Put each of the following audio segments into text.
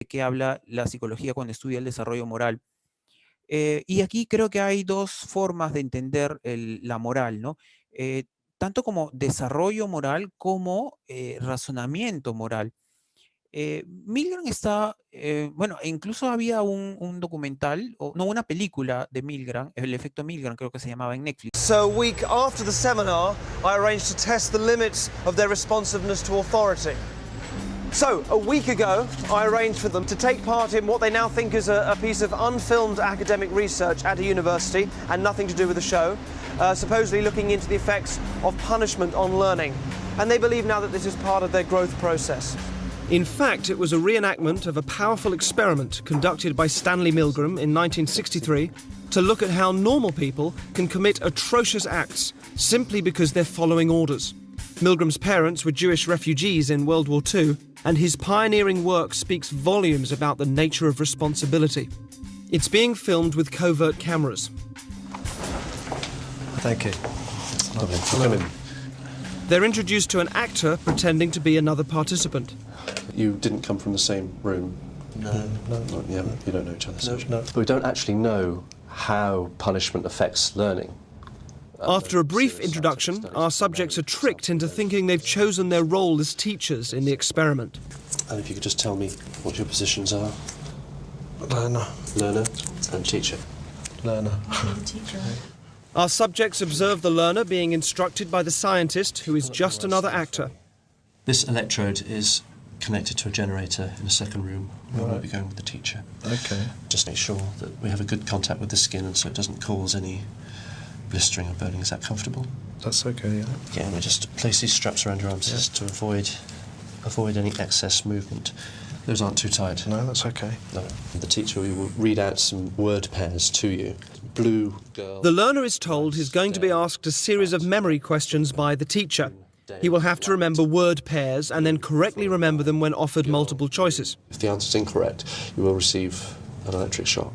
qué habla la psicología cuando estudia el desarrollo moral. Y aquí creo que hay dos formas de entender la moral, ¿no? Tanto como desarrollo moral como razonamiento moral. Milgram está, bueno, incluso había un documental, o no, una película de Milgram, el efecto Milgram creo que se llamaba en Netflix. So a week after the seminar, I arranged to test the limits of their responsiveness to authority. So, a week ago, I arranged for them to take part in what they now think is a piece of unfilmed academic research at a university and nothing to do with the show, supposedly looking into the effects of punishment on learning. And they believe now that this is part of their growth process. In fact, it was a reenactment of a powerful experiment conducted by Stanley Milgram in 1963 to look at how normal people can commit atrocious acts simply because they're following orders. Milgram's parents were Jewish refugees in World War II, and his pioneering work speaks volumes about the nature of responsibility. It's being filmed with covert cameras. Thank you. Come in. They're introduced to an actor pretending to be another participant. You didn't come from the same room? No. You don't know each other, so No. But we don't actually know how punishment affects learning. After a brief introduction, our subjects are tricked into thinking they've chosen their role as teachers in the experiment. And if you could just tell me what your positions are? Learner. Learner and teacher. Learner. Our subjects observe the learner being instructed by the scientist, who is just another actor. This electrode is connected to a generator in a second room where we'll be going with the teacher. Okay. Just make sure that we have a good contact with the skin and so it doesn't cause any blistering or burning. Is that comfortable? That's okay, yeah. Yeah, and we just place these straps around your arms just to avoid any excess movement. Those aren't too tight. No, that's okay. No. The teacher will read out some word pairs to you. Blue girl. The learner is told he's going to be asked a series of memory questions by the teacher. He will have to remember word pairs and then correctly remember them when offered multiple choices. If the answer's incorrect, you will receive an electric shock.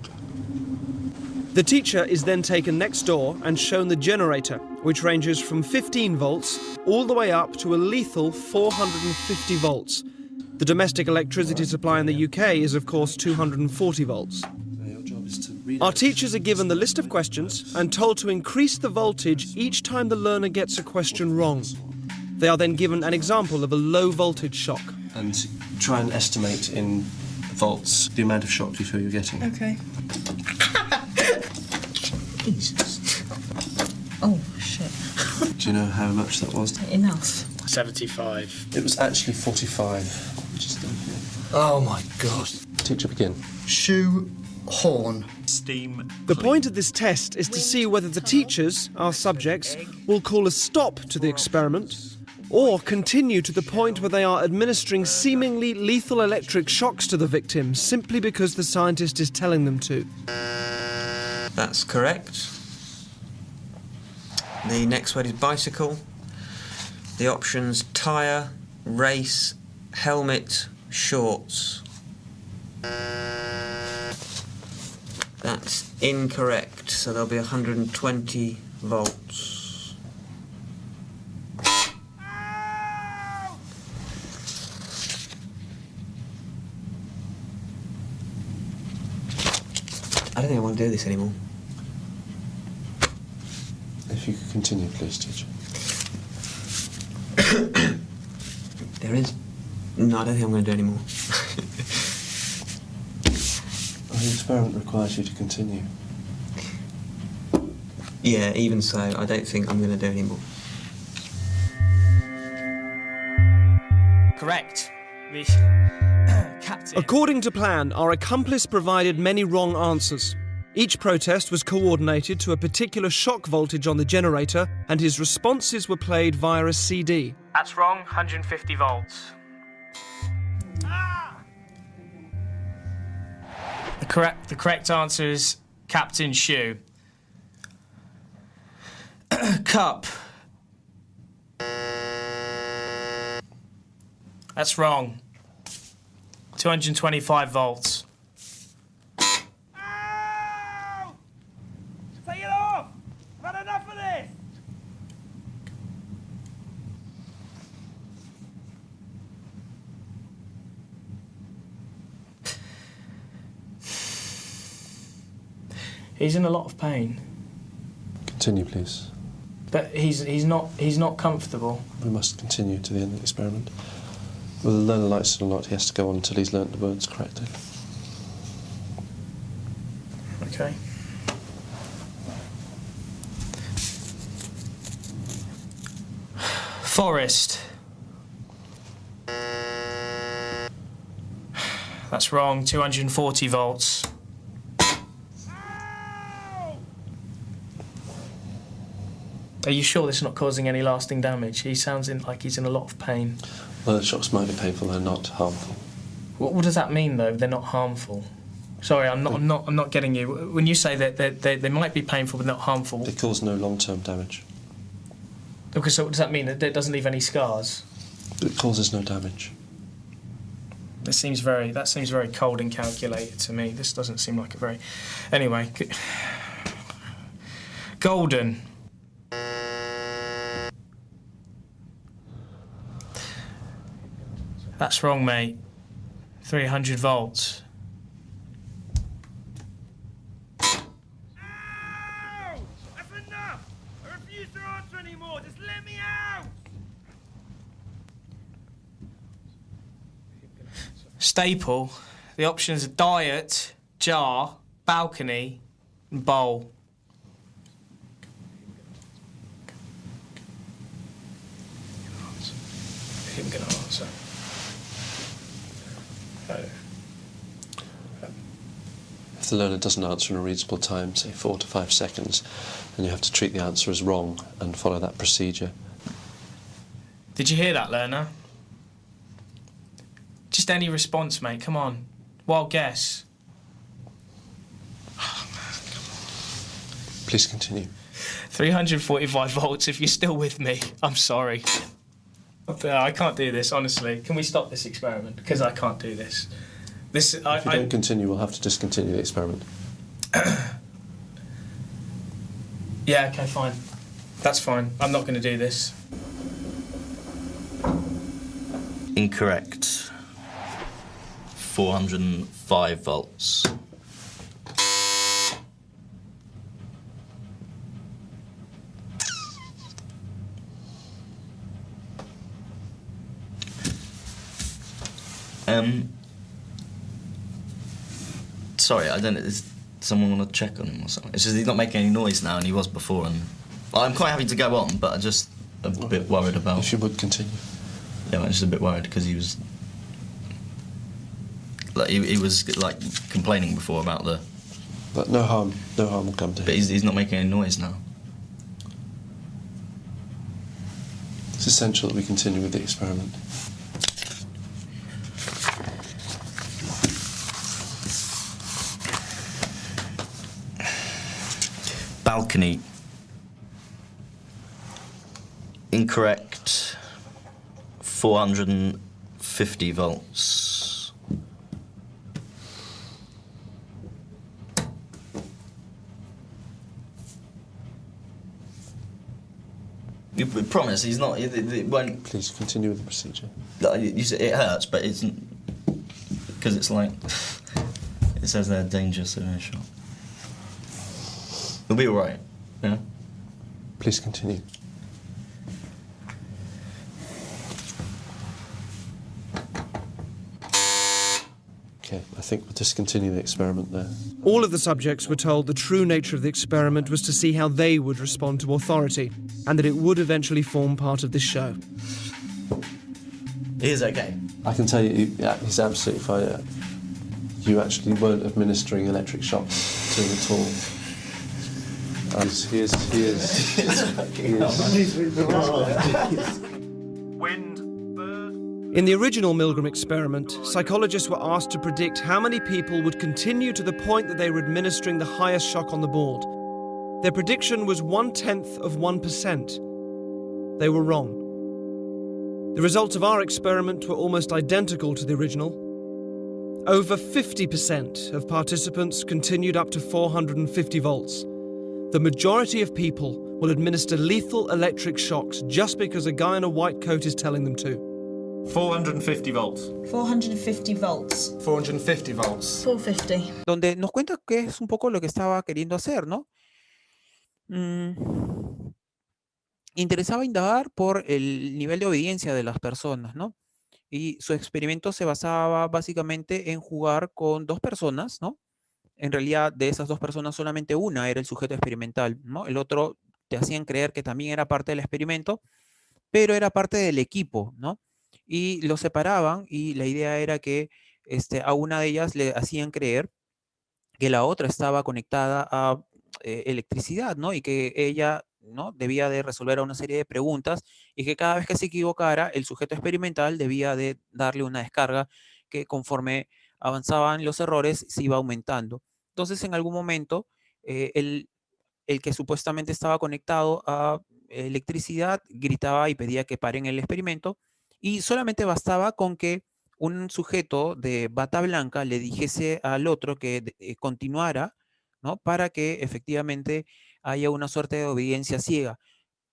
The teacher is then taken next door and shown the generator, which ranges from 15 volts all the way up to a lethal 450 volts. The domestic electricity supply in the UK is, of course, 240 volts. Our teachers are given the list of questions and told to increase the voltage each time the learner gets a question wrong. They are then given an example of a low voltage shock. And try and estimate in volts the amount of shock you feel you're getting. Okay. Jesus. Oh, shit. Do you know how much that was? Enough. 75. It was actually 45. Just Oh, my God. Teacher, begin. Shoe horn. Steam. The point of this test is to see whether the teachers, our subjects, will call a stop to the experiment or continue to the point where they are administering seemingly lethal electric shocks to the victim simply because the scientist is telling them to. That's correct. The next word is bicycle. The options: tyre, race, helmet, shorts. That's incorrect, so there'll be 120 volts. I don't think I want to do this anymore. If you could continue, please, teacher. There is... No, I don't think I'm going to do anymore. The experiment requires you to continue. Yeah, even so, I don't think I'm going to do anymore. Correct. The captain. According to plan, our accomplice provided many wrong answers. Each protest was coordinated to a particular shock voltage on the generator, and his responses were played via a CD. That's wrong. 150 volts. The correct answer is Captain Shoe. Cup. That's wrong. 225 volts. Take it off! I've had enough of this! He's in a lot of pain. Continue, please. But he's not comfortable. We must continue to the end of the experiment. Whether the learner likes it or not, he has to go on until he's learnt the words correctly. Okay. Forest. That's wrong. 240 volts. Are you sure this is not causing any lasting damage? He sounds like he's in a lot of pain. Well, the shocks might be painful, they're not harmful. What does that mean, though? They're not harmful. Sorry, I'm not getting you. When you say that they might be painful but not harmful, They cause no long-term damage. okay, so what does that mean? That it doesn't leave any scars? It causes no damage. That seems very cold and calculated to me. This doesn't seem like a very... Anyway. Golden. That's wrong, mate. 300 volts. Ow! That's enough! I refuse to answer anymore. Just let me out! Staple. The options are diet, jar, balcony, and bowl. I'm going to answer. If the learner doesn't answer in a reasonable time, say 4 to 5 seconds, then you have to treat the answer as wrong and follow that procedure. Did you hear that, learner? Just any response, mate. Come on. Wild guess. Please continue. 345 volts if you're still with me. I'm sorry. I can't do this, honestly. Can we stop this experiment? Because I can't do this. If you don't continue, we'll have to discontinue the experiment. Yeah, okay, fine. That's fine. I'm not going to do this. Incorrect. 405 volts. Sorry, I don't know. Does someone want to check on him or something? It's just he's not making any noise now, and he was before. And I'm quite happy to go on, but I'm just a bit worried about. If you would continue. Yeah, I'm just a bit worried because he was like he was like complaining before about the. But no harm will come to him. But he's not making any noise now. It's essential that we continue with the experiment. Balcony. Incorrect. 450 volts. You promise he's not. It won't. Please continue with the procedure. You say it hurts, but it's because it's like it says they're dangerous in a shot. It'll be all right. Yeah. Please continue. Okay, I think we'll discontinue the experiment there. All of the subjects were told the true nature of the experiment was to see how they would respond to authority, and that it would eventually form part of this show. He is okay. I can tell you, yeah, he's absolutely fine. You actually weren't administering electric shocks to him at all. He is. Wind, bird. In the original Milgram experiment, psychologists were asked to predict how many people would continue to the point that they were administering the highest shock on the board. Their prediction was 0.1%. They were wrong. The results of our experiment were almost identical to the original. Over 50% of participants continued up to 450 volts. The majority of people will administer lethal electric shocks just because a guy in a white coat is telling them to. 450 volts. 450 volts. 450 volts. 450. Donde nos cuenta que es un poco lo que estaba queriendo hacer, ¿no? Interesaba indagar por el nivel de obediencia de las personas, ¿no? Y su experimento se basaba básicamente en jugar con dos personas, ¿no? En realidad, de esas dos personas, solamente una era el sujeto experimental, ¿no? El otro te hacían creer que también era parte del experimento, pero era parte del equipo, ¿no? Y lo separaban y la idea era que a una de ellas le hacían creer que la otra estaba conectada a electricidad, ¿no? Y que ella, ¿no? Debía de resolver una serie de preguntas y que cada vez que se equivocara, el sujeto experimental debía de darle una descarga que conforme avanzaban los errores se iba aumentando. Entonces, en algún momento, el que supuestamente estaba conectado a electricidad gritaba y pedía que paren el experimento y solamente bastaba con que un sujeto de bata blanca le dijese al otro que continuara, ¿no? Para que efectivamente haya una suerte de obediencia ciega.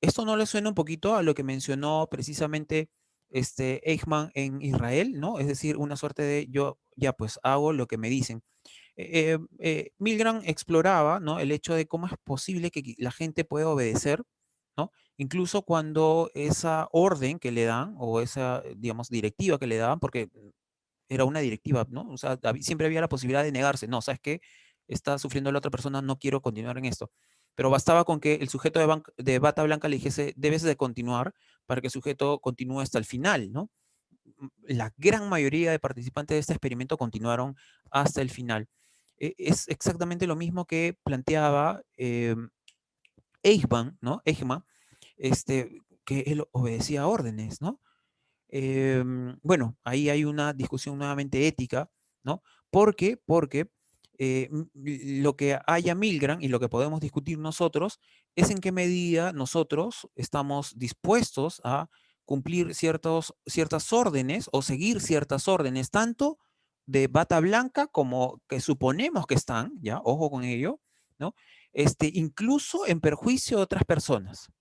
¿Esto no le suena un poquito a lo que mencionó precisamente Eichmann en Israel, ¿no? Es decir, una suerte de yo ya pues hago lo que me dicen. Milgram exploraba, ¿no? El hecho de cómo es posible que la gente pueda obedecer, ¿no? Incluso cuando esa orden que le dan o esa, digamos, directiva que le daban, porque era una directiva, ¿no? O sea, siempre había la posibilidad de negarse. No, ¿sabes qué? Está sufriendo la otra persona, no quiero continuar en esto. Pero bastaba con que el sujeto de bata blanca le dijese, debes de continuar para que el sujeto continúe hasta el final, ¿no? La gran mayoría de participantes de este experimento continuaron hasta el final. Es exactamente lo mismo que planteaba Eichmann, ¿no? Eichmann, que él obedecía órdenes, ¿no? Bueno, ahí hay una discusión nuevamente ética, ¿no? ¿Por qué? Porque lo que haya Milgram y lo que podemos discutir nosotros es en qué medida nosotros estamos dispuestos a cumplir ciertas órdenes o seguir ciertas órdenes, tanto de bata blanca como que suponemos que están, ya, ojo con ello, ¿no? Incluso en perjuicio de otras personas,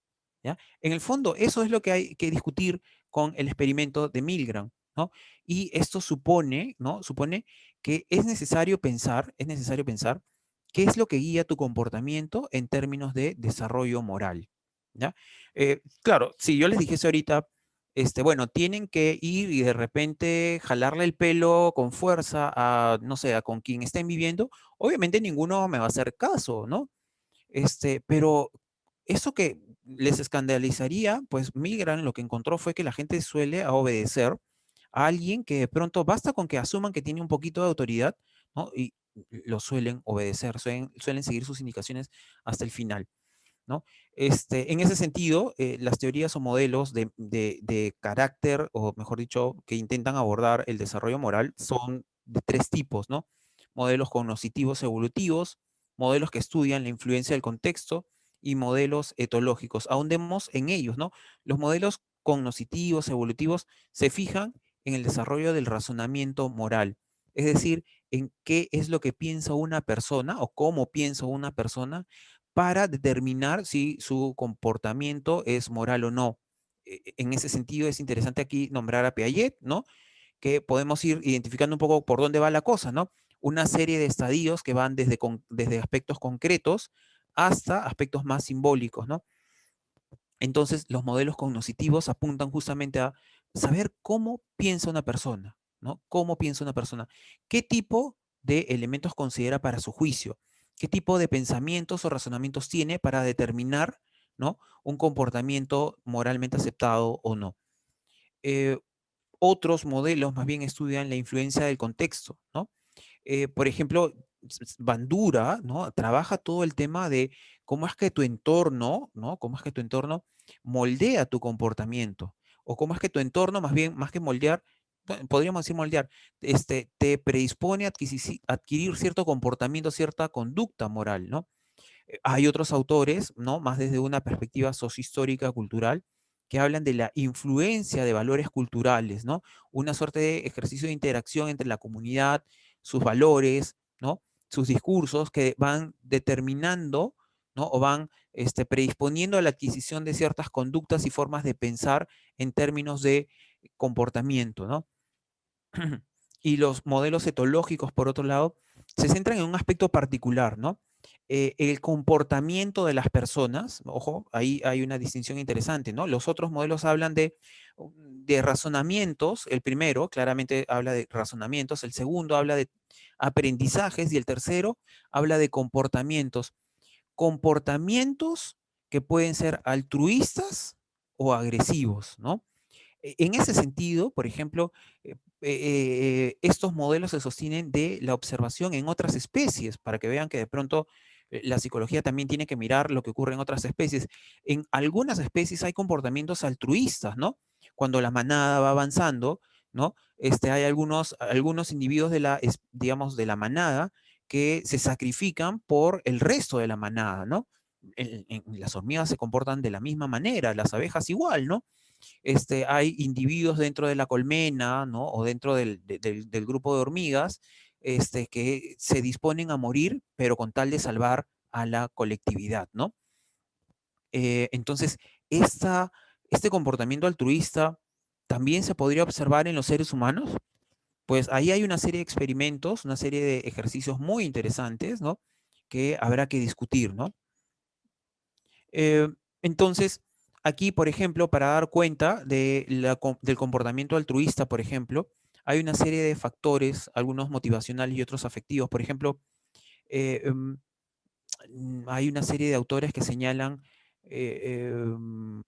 ¿ya? En el fondo, eso es lo que hay que discutir con el experimento de Milgram, ¿no? Y esto supone, ¿no? Supone que es necesario pensar qué es lo que guía tu comportamiento en términos de desarrollo moral, ¿ya? Claro, si yo les dijese ahorita, bueno, tienen que ir y de repente jalarle el pelo con fuerza a, no sé, a con quien estén viviendo, obviamente ninguno me va a hacer caso, ¿no? Pero eso que les escandalizaría, pues Milgram lo que encontró fue que la gente suele obedecer a alguien que de pronto basta con que asuman que tiene un poquito de autoridad, ¿no? Y lo suelen obedecer, suelen seguir sus indicaciones hasta el final, ¿no? En ese sentido, las teorías o modelos de carácter, o mejor dicho, que intentan abordar el desarrollo moral son de tres tipos, ¿no? Modelos cognitivos evolutivos, modelos que estudian la influencia del contexto y modelos etológicos. Ahondemos en ellos, ¿no? Los modelos cognitivos evolutivos se fijan en el desarrollo del razonamiento moral, es decir, en qué es lo que piensa una persona o cómo piensa una persona para determinar si su comportamiento es moral o no. En ese sentido es interesante aquí nombrar a Piaget, ¿no? Que podemos ir identificando un poco por dónde va la cosa, ¿no? Una serie de estadios que van desde aspectos concretos hasta aspectos más simbólicos, ¿no? Entonces, los modelos cognitivos apuntan justamente a saber cómo piensa una persona, ¿no? Cómo piensa una persona. ¿Qué tipo de elementos considera para su juicio? ¿Qué tipo de pensamientos o razonamientos tiene para determinar, ¿no? Un comportamiento moralmente aceptado o no? Otros modelos más bien estudian la influencia del contexto, ¿no? Por ejemplo, Bandura, ¿no? Trabaja todo el tema de cómo es que tu entorno, ¿no? Cómo es que tu entorno moldea tu comportamiento, o cómo es que tu entorno, más bien, más que moldear, podríamos decir moldear, te predispone a adquirir cierto comportamiento, cierta conducta moral, ¿no? Hay otros autores, ¿no? Más desde una perspectiva sociohistórica, cultural, que hablan de la influencia de valores culturales, ¿no? Una suerte de ejercicio de interacción entre la comunidad, sus valores, ¿no? Sus discursos que van determinando, ¿no? O van predisponiendo a la adquisición de ciertas conductas y formas de pensar en términos de comportamiento, ¿no? Y los modelos etológicos, por otro lado, se centran en un aspecto particular, ¿no? El comportamiento de las personas, ojo, ahí hay una distinción interesante, ¿no? Los otros modelos hablan de razonamientos, el primero claramente habla de razonamientos, el segundo habla de aprendizajes y el tercero habla de comportamientos. Comportamientos que pueden ser altruistas o agresivos, ¿no? En ese sentido, por ejemplo, estos modelos se sostienen de la observación en otras especies, para que vean que de pronto la psicología también tiene que mirar lo que ocurre en otras especies. En algunas especies hay comportamientos altruistas, ¿no? Cuando la manada va avanzando, ¿no? Hay algunos individuos de la, digamos, de la manada que se sacrifican por el resto de la manada, ¿no? Las hormigas se comportan de la misma manera, las abejas igual, ¿no? Hay individuos dentro de la colmena, ¿no? O dentro del grupo de hormigas, que se disponen a morir, pero con tal de salvar a la colectividad, ¿no? Entonces, este comportamiento altruista también se podría observar en los seres humanos. Pues ahí hay una serie de experimentos, una serie de ejercicios muy interesantes, ¿no? Que habrá que discutir, ¿no? Entonces, aquí, por ejemplo, para dar cuenta del comportamiento altruista, por ejemplo, hay una serie de factores, algunos motivacionales y otros afectivos. Por ejemplo, hay una serie de autores que señalan qué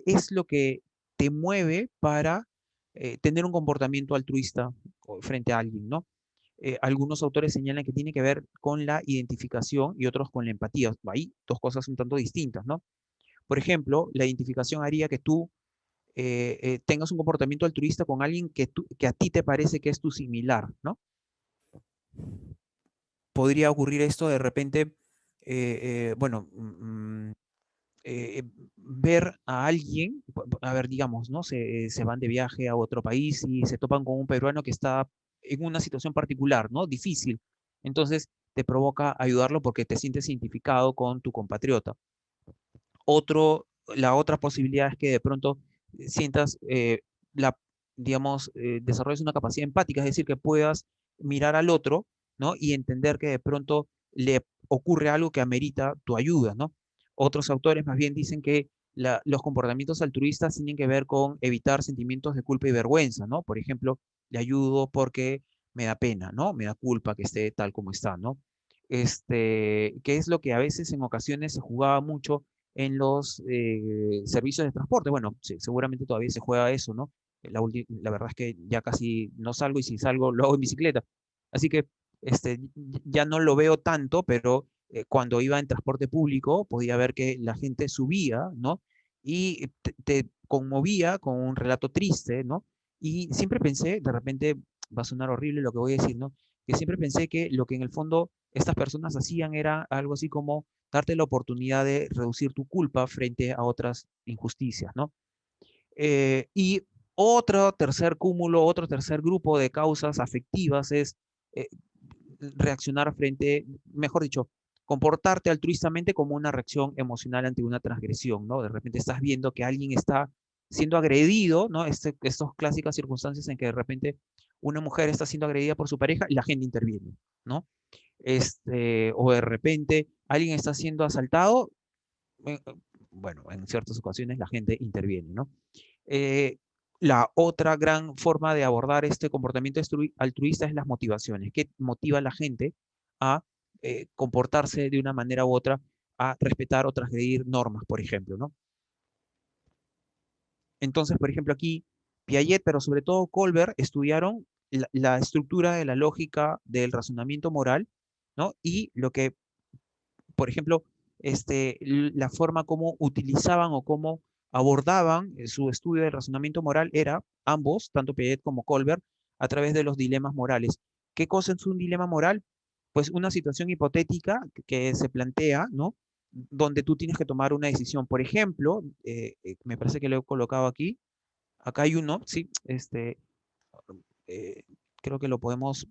es lo que te mueve para tener un comportamiento altruista frente a alguien, ¿no? Algunos autores señalan que tiene que ver con la identificación y otros con la empatía. Ahí dos cosas un tanto distintas, ¿no? Por ejemplo, la identificación haría que tú tengas un comportamiento altruista con alguien que a ti te parece que es tu similar, ¿no? Podría ocurrir esto de repente, bueno, ver a alguien, a ver, digamos, ¿no? Se van de viaje a otro país y se topan con un peruano que está en una situación particular, ¿no? Difícil. Entonces, te provoca ayudarlo porque te sientes identificado con tu compatriota. La otra posibilidad es que de pronto sientas, digamos, desarrolles una capacidad empática, es decir, que puedas mirar al otro, ¿no? Y entender que de pronto le ocurre algo que amerita tu ayuda, ¿no? Otros autores más bien dicen que los comportamientos altruistas tienen que ver con evitar sentimientos de culpa y vergüenza, ¿no? Por ejemplo, le ayudo porque me da pena, ¿no? Me da culpa que esté tal como está, ¿no? Que es lo que a veces en ocasiones se jugaba mucho en los servicios de transporte. Bueno, seguramente todavía se juega eso, ¿no? La verdad es que ya casi no salgo y si salgo lo hago en bicicleta. Así que ya no lo veo tanto, pero cuando iba en transporte público podía ver que la gente subía, ¿no? Y te conmovía con un relato triste, ¿no? Y siempre pensé, de repente va a sonar horrible lo que voy a decir, ¿no? Que siempre pensé que lo que en el fondo estas personas hacían era algo así como darte la oportunidad de reducir tu culpa frente a otras injusticias, ¿no? Y otro tercer cúmulo, otro tercer grupo de causas afectivas es eh, reaccionar frente, mejor dicho, comportarte altruistamente como una reacción emocional ante una transgresión, ¿no? De repente estás viendo que alguien está siendo agredido, ¿no? Estas clásicas circunstancias en que de repente una mujer está siendo agredida por su pareja y la gente interviene, ¿no? O de repente alguien está siendo asaltado, bueno, en ciertas ocasiones la gente interviene, ¿no? La otra gran forma de abordar este comportamiento altruista es las motivaciones. ¿Qué motiva a la gente a comportarse de una manera u otra, a respetar o transgredir normas, por ejemplo, ¿no? Entonces, por ejemplo, aquí Piaget, pero sobre todo Kohlberg, estudiaron la estructura de la lógica del razonamiento moral, ¿no? Y lo que, por ejemplo, la forma como utilizaban o cómo abordaban su estudio del razonamiento moral era, ambos, tanto Piaget como Kohlberg, a través de los dilemas morales. ¿Qué cosa es un dilema moral? Pues una situación hipotética que se plantea, ¿no? Donde tú tienes que tomar una decisión. Por ejemplo, me parece que lo he colocado aquí. Acá hay uno, sí, eh, creo que lo podemos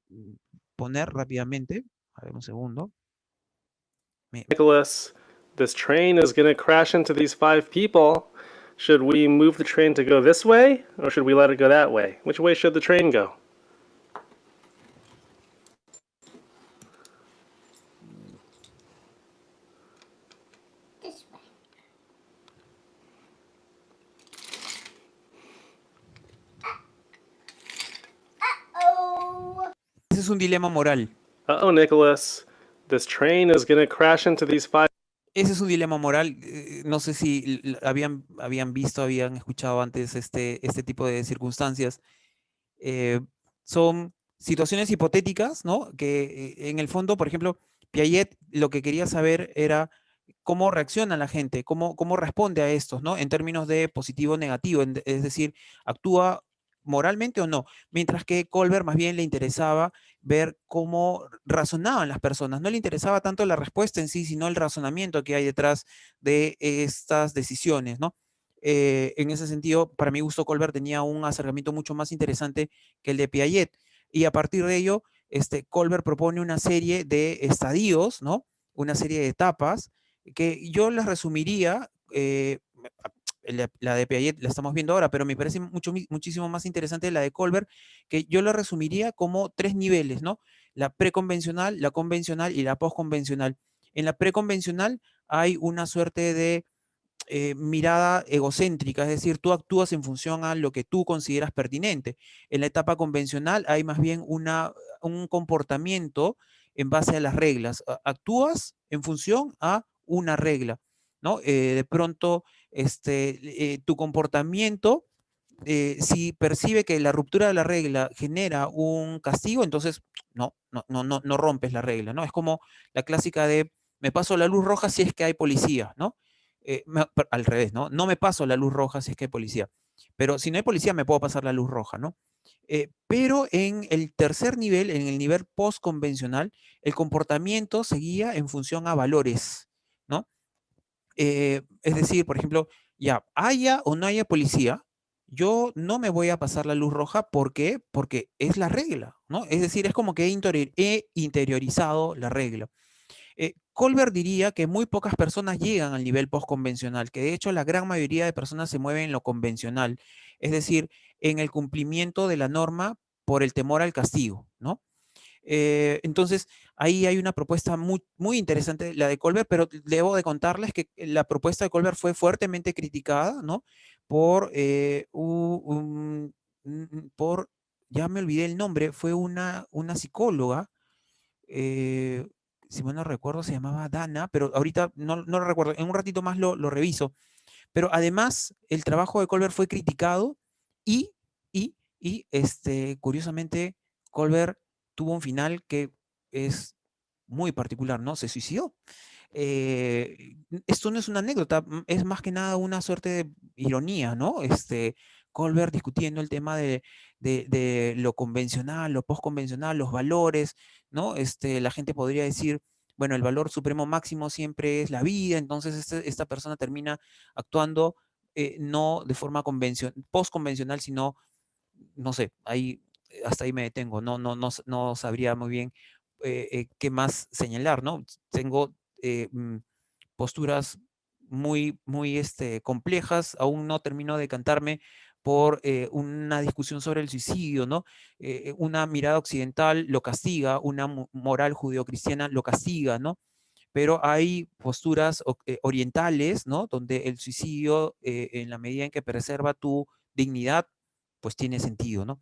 poner rápidamente. A ver, un segundo. Nicholas, this train is going to crash into these 5 people. Should we move the train to go this way, or should we let it go that way? Which way should the train go? Ese es un dilema moral. Uh-oh, Nicholas. This train is going to crash into these 5... Ese es un dilema moral. No sé si habían visto, habían escuchado antes este tipo de circunstancias. Son situaciones hipotéticas, ¿no? Que en el fondo, por ejemplo, Piaget lo que quería saber era cómo reacciona la gente, cómo responde a estos, ¿no? En términos de positivo o negativo, es decir, actúa moralmente o no, mientras que Colbert más bien le interesaba ver cómo razonaban las personas, no le interesaba tanto la respuesta en sí, sino el razonamiento que hay detrás de estas decisiones, ¿no? En ese sentido, para mi gusto, Colbert tenía un acercamiento mucho más interesante que el de Piaget, y a partir de ello, Colbert propone una serie de estadios, ¿no? Una serie de etapas, que yo las resumiría, la de Piaget la estamos viendo ahora, pero me parece muchísimo más interesante la de Colbert, que yo la resumiría como 3 niveles, ¿no? La preconvencional, la convencional y la postconvencional. En la preconvencional hay una suerte de mirada egocéntrica, es decir, tú actúas en función a lo que tú consideras pertinente. En la etapa convencional hay más bien un comportamiento en base a las reglas. Actúas en función a una regla, ¿no? De pronto, tu comportamiento, si percibe que la ruptura de la regla genera un castigo, entonces no rompes la regla, ¿no? Es como la clásica de me paso la luz roja si es que hay policía, ¿no? Al revés, ¿no? No me paso la luz roja si es que hay policía. Pero si no hay policía, me puedo pasar la luz roja, ¿no? Pero en el tercer nivel, en el nivel postconvencional, el comportamiento se guía en función a valores, ¿no? Es decir, por ejemplo, ya haya o no haya policía, yo no me voy a pasar la luz roja. ¿Por qué? Porque es la regla, ¿no? Es decir, es como que he interiorizado la regla. Colbert diría que muy pocas personas llegan al nivel postconvencional, que de hecho la gran mayoría de personas se mueven en lo convencional, es decir, en el cumplimiento de la norma por el temor al castigo, ¿no? Entonces, ahí hay una propuesta muy interesante, la de Colbert, pero debo de contarles que la propuesta de Colbert fue fuertemente criticada, ¿no? Por, ya me olvidé el nombre, fue una psicóloga, si mal no recuerdo, se llamaba Dana, pero ahorita no lo recuerdo, en un ratito más lo reviso. Pero además, el trabajo de Colbert fue criticado y curiosamente, Colbert tuvo un final que es muy particular, ¿no? Se suicidó. Esto no es una anécdota, es más que nada una suerte de ironía, ¿no? Colbert discutiendo el tema de lo convencional, lo postconvencional, los valores, ¿no? La gente podría decir, bueno, el valor supremo máximo siempre es la vida, entonces esta persona termina actuando no de forma postconvencional, sino, no sé, hasta ahí me detengo, no sabría muy bien qué más señalar, ¿no? Tengo posturas muy complejas, aún no termino de cantarme por una discusión sobre el suicidio, ¿no? Una mirada occidental lo castiga, una moral judeocristiana lo castiga, ¿no? Pero hay posturas orientales, ¿no? Donde el suicidio, en la medida en que preserva tu dignidad, pues tiene sentido, ¿no?